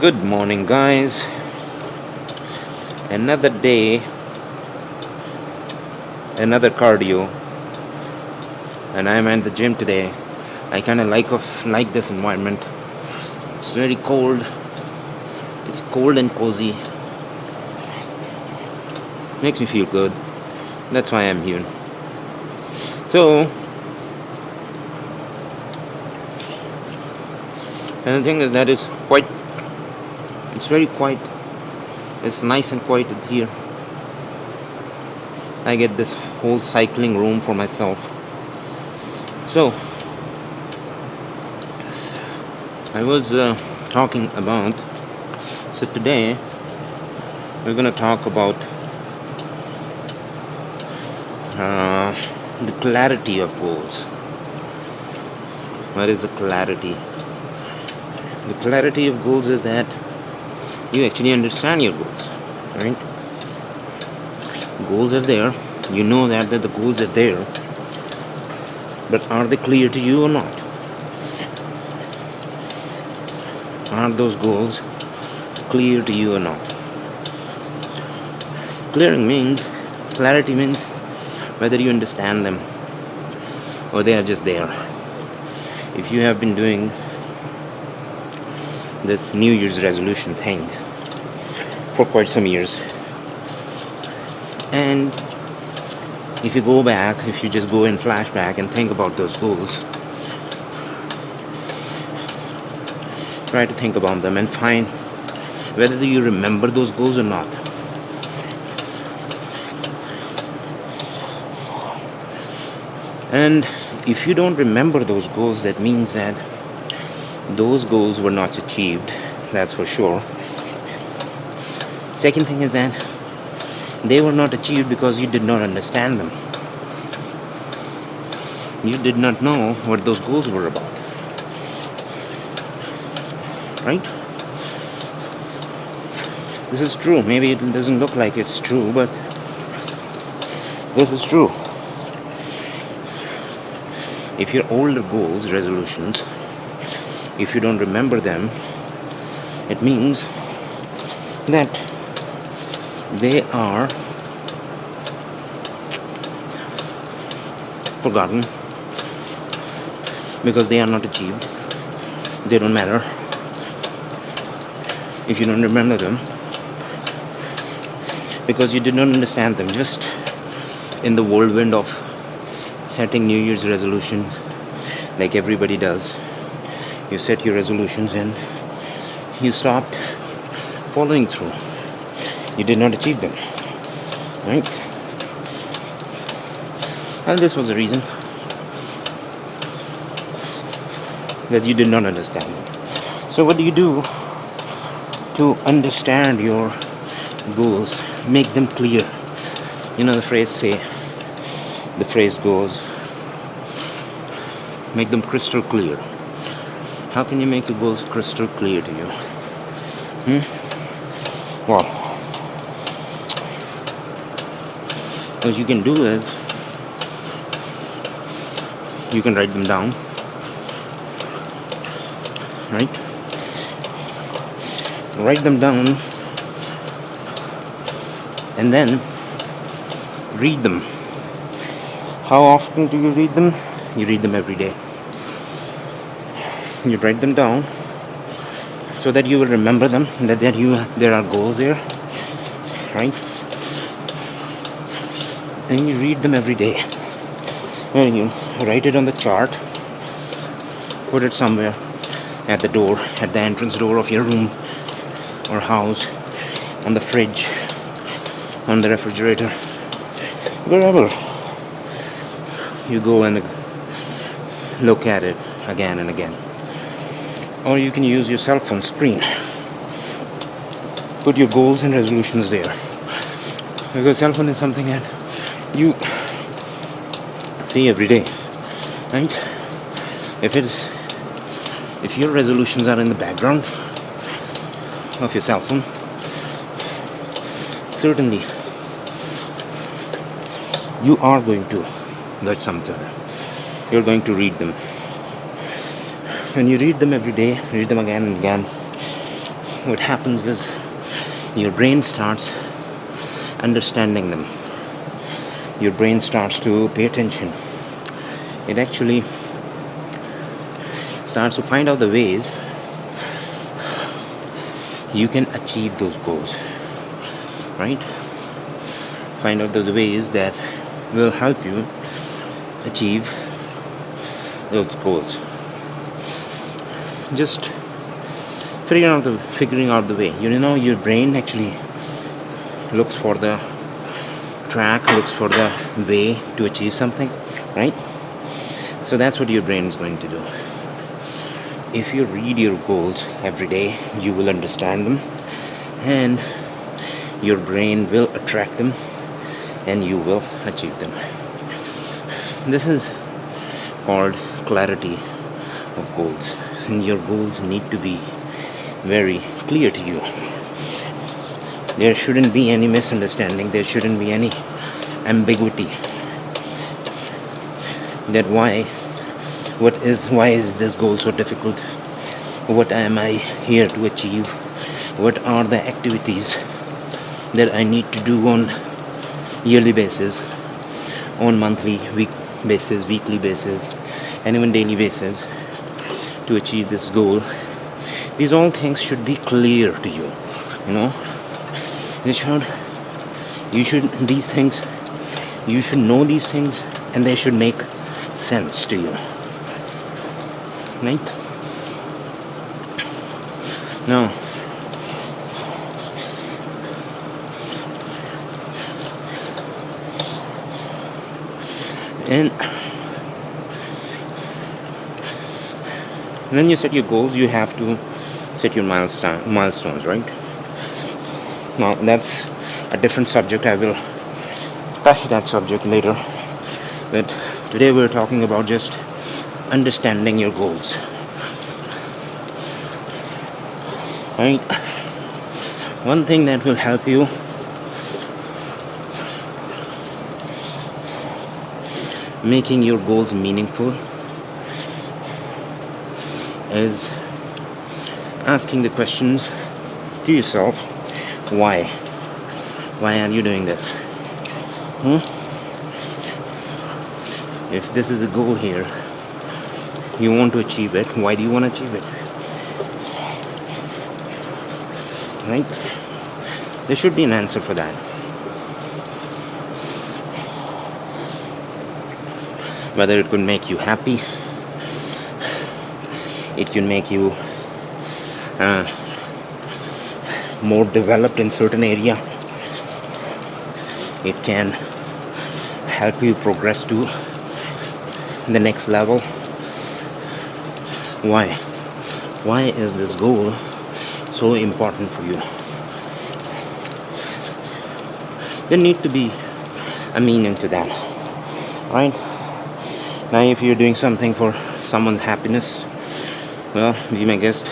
Good morning, guys. Another day, another cardio, and I'm at the gym today. I kind of like this environment. It's very cold. It's cold and cozy. Makes me feel good. That's why I'm here. So, and the thing is that it's very quiet. It's nice and quiet here. I get this whole cycling room for myself. So, I was talking about. So today we're gonna talk about the clarity of goals. What is the clarity? The clarity of goals is that you actually understand your goals, right? Goals are there. You know that the goals are there, but are they clear to you or not? Are those goals clear to you or not? Clarity means whether you understand them or they are just there. If you have been doing this New Year's resolution thing for quite some years, and if you go back, if you just go in flashback and think about those goals, try to think about them and find whether you remember those goals or not. And if you don't remember those goals, that means that those goals were not achieved, that's for sure. Second thing is that they were not achieved because you did not understand them. You did not know what those goals were about. Right? This is true. Maybe it doesn't look like it's true, but this is true. If your older goals, resolutions, if you don't remember them, it means that they are forgotten because they are not achieved. They don't matter if you don't remember them because you did not understand them. Just in the whirlwind of setting New Year's resolutions, like everybody does, you set your resolutions and you stopped following through. You did not achieve them, right? And this was the reason that you did not understand them. So what do you do to understand your goals? Make them clear. You know the phrase goes, make them crystal clear. How can you make your goals crystal clear to you? Well, what you can do is you can write them down, right? Write them down and then read them. How often do you read them? You read them every day. You write them down so that you will remember them, that there are goals there, right? And you read them every day. And you write it on the chart, put it somewhere at the door, at the entrance door of your room or house, on the fridge, on the refrigerator, wherever. You go and look at it again and again. Or you can use your cell phone screen. Put your goals and resolutions there. Because cell phone is something that you see every day, right? If your resolutions are in the background of your cell phone, certainly you are going to get something. You're going to read them. When you read them every day, read them again and again, what happens is your brain starts understanding them. Your brain starts to pay attention. It actually starts to find out the ways you can achieve those goals, right? Find out the ways that will help you achieve those goals. Just figuring out the way. Your brain actually looks for the track, looks for the way to achieve something, right? So that's what your brain is going to do. If you read your goals every day, you will understand them, and your brain will attract them, and you will achieve them. This is called clarity of goals, and your goals need to be very clear to you. There shouldn't be any misunderstanding, there shouldn't be any ambiguity that why is this goal so difficult, what am I here to achieve, what are the activities that I need to do on yearly basis, on monthly, weekly basis, and even daily basis to achieve this goal. These all things should be clear to you. You should know these things, and they should make sense to you, right? Now, and when you set your goals, you have to set your milestones, right? Now, that's a different subject. I will touch that subject later. But today we're talking about just understanding your goals. Right? One thing that will help you making your goals meaningful is asking the questions to yourself. Why? Why are you doing this? If this is a goal here, you want to achieve it, why do you want to achieve it? Right? There should be an answer for that. Whether it could make you happy, it can make you more developed in certain area, it can help you progress to the next level. Why is this goal so important for you? There need to be a meaning to that, right? Now, if you're doing something for someone's happiness, well, be my guest.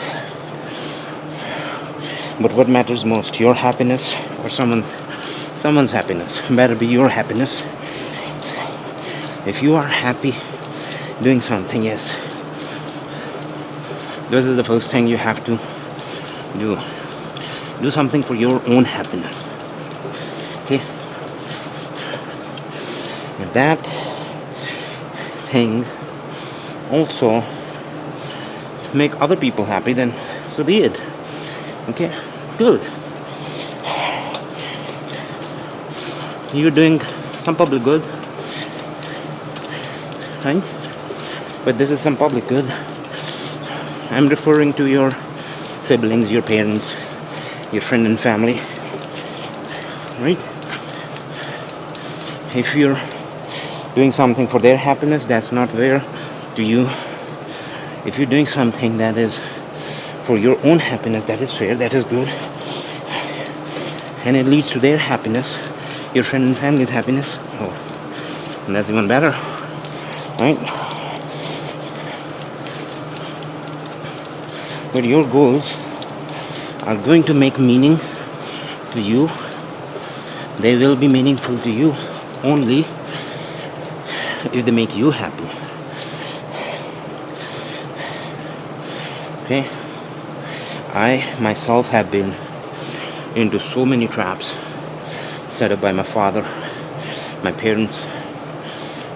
But what matters most, your happiness or someone's happiness? Better be your happiness. If you are happy doing something, yes, this is the first thing you have to do. Do something for your own happiness. Okay? If that thing also make other people happy, then so be it. Okay? Good. You're doing some public good, right? But this is some public good. I'm referring to your siblings, your parents, your friend and family, right? If you're doing something for their happiness, that's not fair to you. If you're doing something that is for your own happiness, that is fair, that is good, and it leads to their happiness, your friend and family's happiness, oh, and that's even better, right? But your goals are going to make meaning to you. They will be meaningful to you only if they make you happy. Okay? I myself have been into so many traps set up by my father, my parents,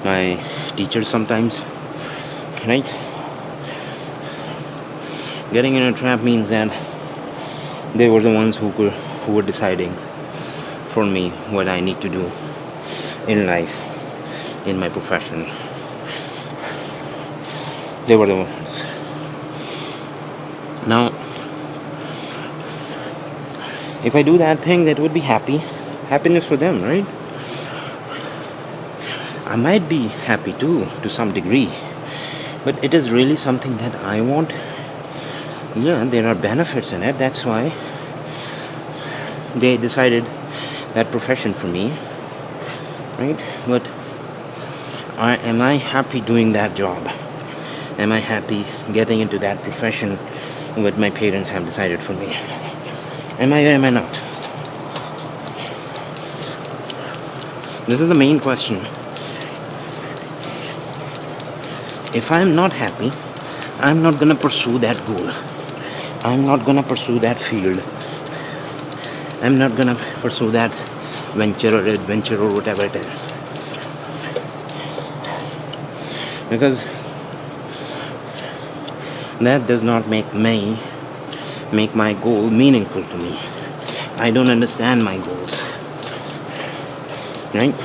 my teachers sometimes, right? Getting in a trap means that they were the ones who were deciding for me what I need to do in life, in my profession. They were the ones. Now, if I do that thing, that would be happiness for them, right? I might be happy too, to some degree, but it is really something that I want. Yeah, there are benefits in it. That's why they decided that profession for me, right? But am I happy doing that job? Am I happy getting into that profession what my parents have decided for me? Am I or am I not? This is the main question. If I'm not happy, I'm not gonna pursue that goal. I'm not gonna pursue that field. I'm not gonna pursue that venture or adventure or whatever it is. Because that does not make my goal meaningful to me. I don't understand my goals. Right?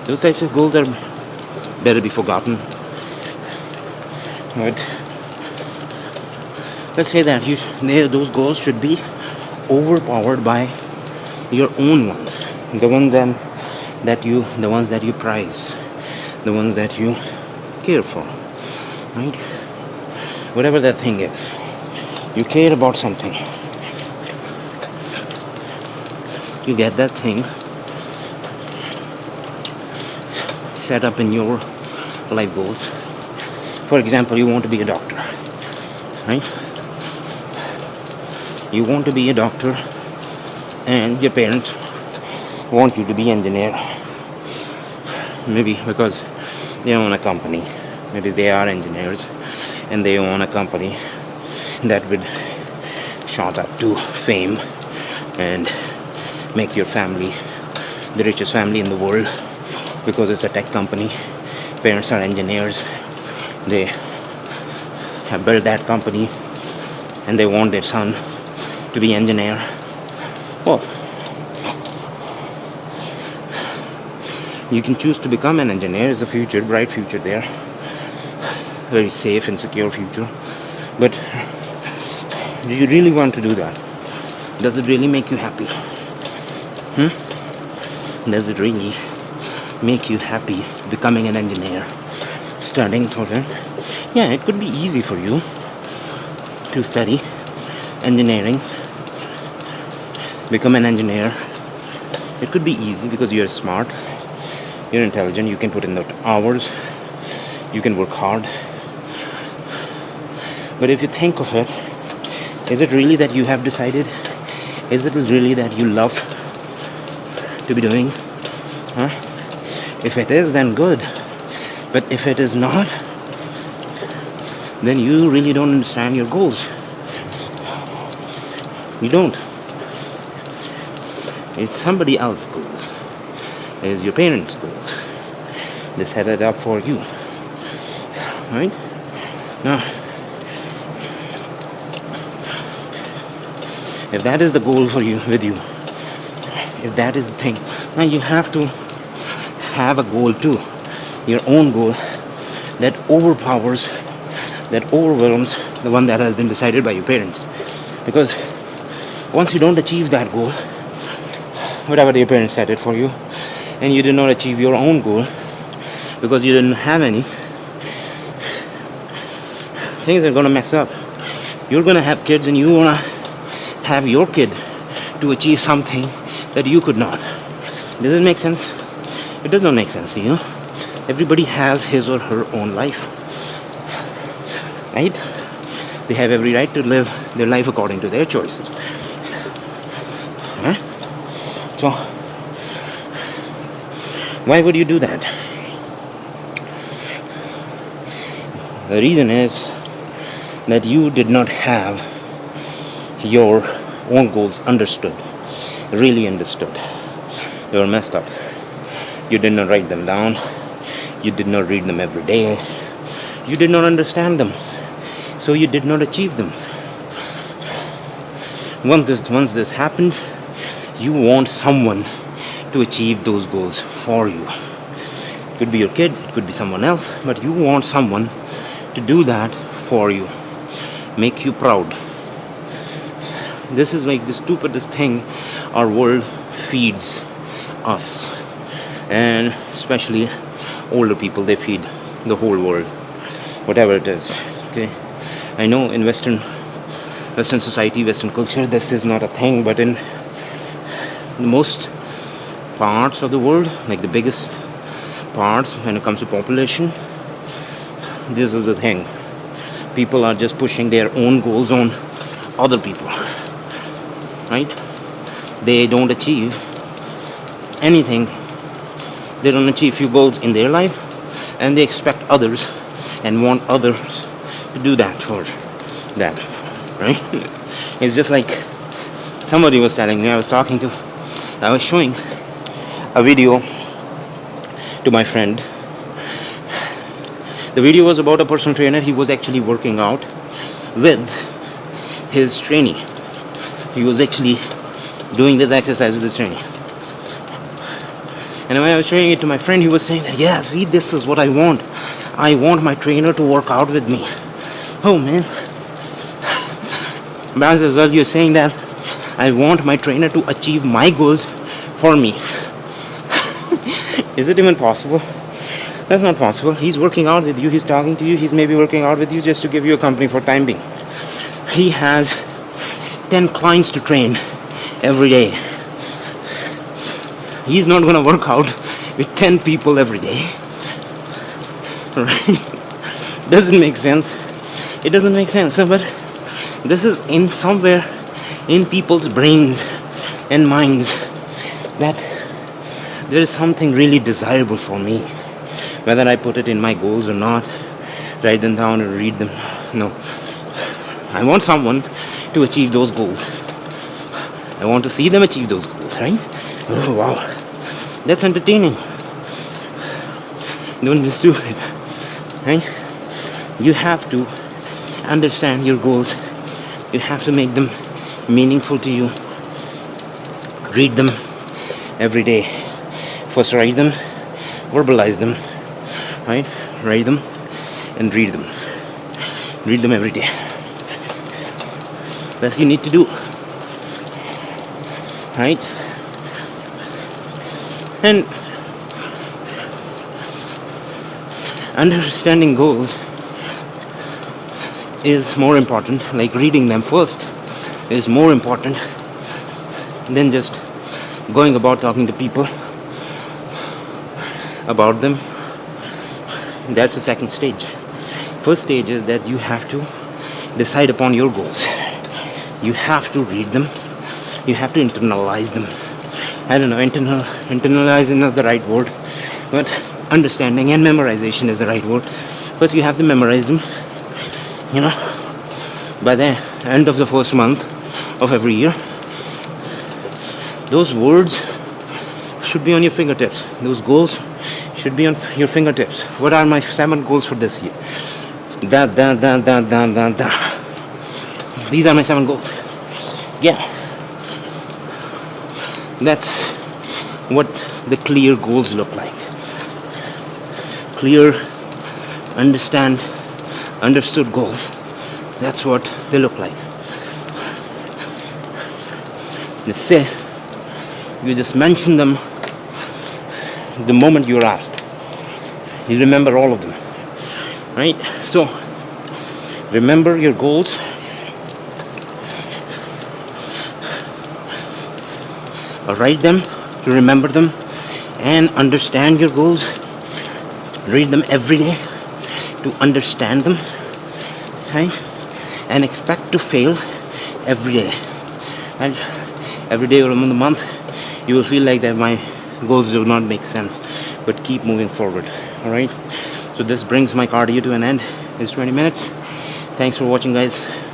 Those types of goals are better be forgotten. But let's say that those goals should be overpowered by your own ones, the ones that you prize, the ones that you care for, right? Whatever that thing is, you care about something. You get that thing set up in your life goals. For example, you want to be a doctor, right? You want to be a doctor, and your parents want you to be an engineer. Maybe because they own a company. Maybe they are engineers, and they own a company that would shot up to fame and make your family the richest family in the world because it's a tech company. Parents are engineers. They have built that company and they want their son to be engineer. Well, you can choose to become an engineer. It's a future, bright future there. Very safe and secure future. But do you really want to do that? Does it really make you happy? Does it really make you happy becoming an engineer? Studying for it? Yeah, it could be easy for you to study engineering, become an engineer. It could be easy because you're smart, you're intelligent, you can put in the hours, you can work hard. But if you think of it, is it really that you have decided? Is it really that you love to be doing? If it is, then good. But if it is not, then you really don't understand your goals. You don't. It's somebody else's goals. It is your parents' goals. They set it up for you. Right? Now, if that is the goal for you, with you, if that is the thing, now you have to have a goal too, your own goal that overpowers, that overwhelms the one that has been decided by your parents. Because once you don't achieve that goal, whatever your parents set it for you, and you did not achieve your own goal because you didn't have any, things are gonna mess up. You're gonna have kids and you wanna have your kid to achieve something that you could not. Does it make sense? It does not make sense, you know. Everybody has his or her own life, right? They have every right to live their life according to their choices. Right? So, why would you do that? The reason is that you did not have your own goals understood, really understood. You were messed up. You did not write them down. You did not read them every day. You did not understand them. So you did not achieve them. Once this happened, you want someone to achieve those goals for you. It could be your kid, it could be someone else, but you want someone to do that for you, make you proud. This is like the stupidest thing our world feeds us, and especially older people. They feed the whole world, whatever it is. Okay, I know in Western society, Western culture, this is not a thing, but in most parts of the world, like the biggest parts when it comes to population, this is the thing. People are just pushing their own goals on other people, right? They don't achieve anything. They don't achieve few goals in their life, and they expect others and want others to do that for them, right? It's just like somebody was telling me, I was showing a video to my friend. The video was about a personal trainer. He was actually working out with his trainee. He was actually doing this exercise with his trainee. And when I was showing it to my friend, he was saying that, yeah, see, this is what I want. I want my trainer to work out with me. Oh man. But as well, you're saying that I want my trainer to achieve my goals for me. Is it even possible? That's not possible. He's working out with you, he's talking to you, he's maybe working out with you just to give you a company for time being. He has 10 clients to train every day. He's not going to work out with 10 people every day. Right? Doesn't make sense. It doesn't make sense. But this is in somewhere in people's brains and minds that there is something really desirable for me. Whether I put it in my goals or not, write them down or read them. No. I want someone to achieve those goals. I want to see them achieve those goals, right? Oh, wow. That's entertaining. Don't be stupid, right? You have to understand your goals. You have to make them meaningful to you. Read them every day. First write them, verbalize them, right? Write them and read them. Read them every day. That's what you need to do, right? And understanding goals is more important, like reading them first is more important than just going about talking to people about them. That's the second stage. First stage is that you have to decide upon your goals. You have to read them. You have to internalize them. I don't know, internalizing is the right word, but understanding and memorization is the right word. First you have to memorize them, by the end of the first month of every year. Those words should be on your fingertips. Those goals should be on your fingertips. What are my 7 goals for this year? These are my 7 goals. Yeah. That's what the clear goals look like. Clear, understood goals. That's what they look like. You just mention them the moment you're asked. You remember all of them, right? So, remember your goals. Write them to remember them, and understand your goals. Read them every day to understand them, right? And expect to fail every day. And every day or in the month, you will feel like that my goals do not make sense, but keep moving forward. All right. So this brings my cardio to an end. It's 20 minutes. Thanks for watching, guys.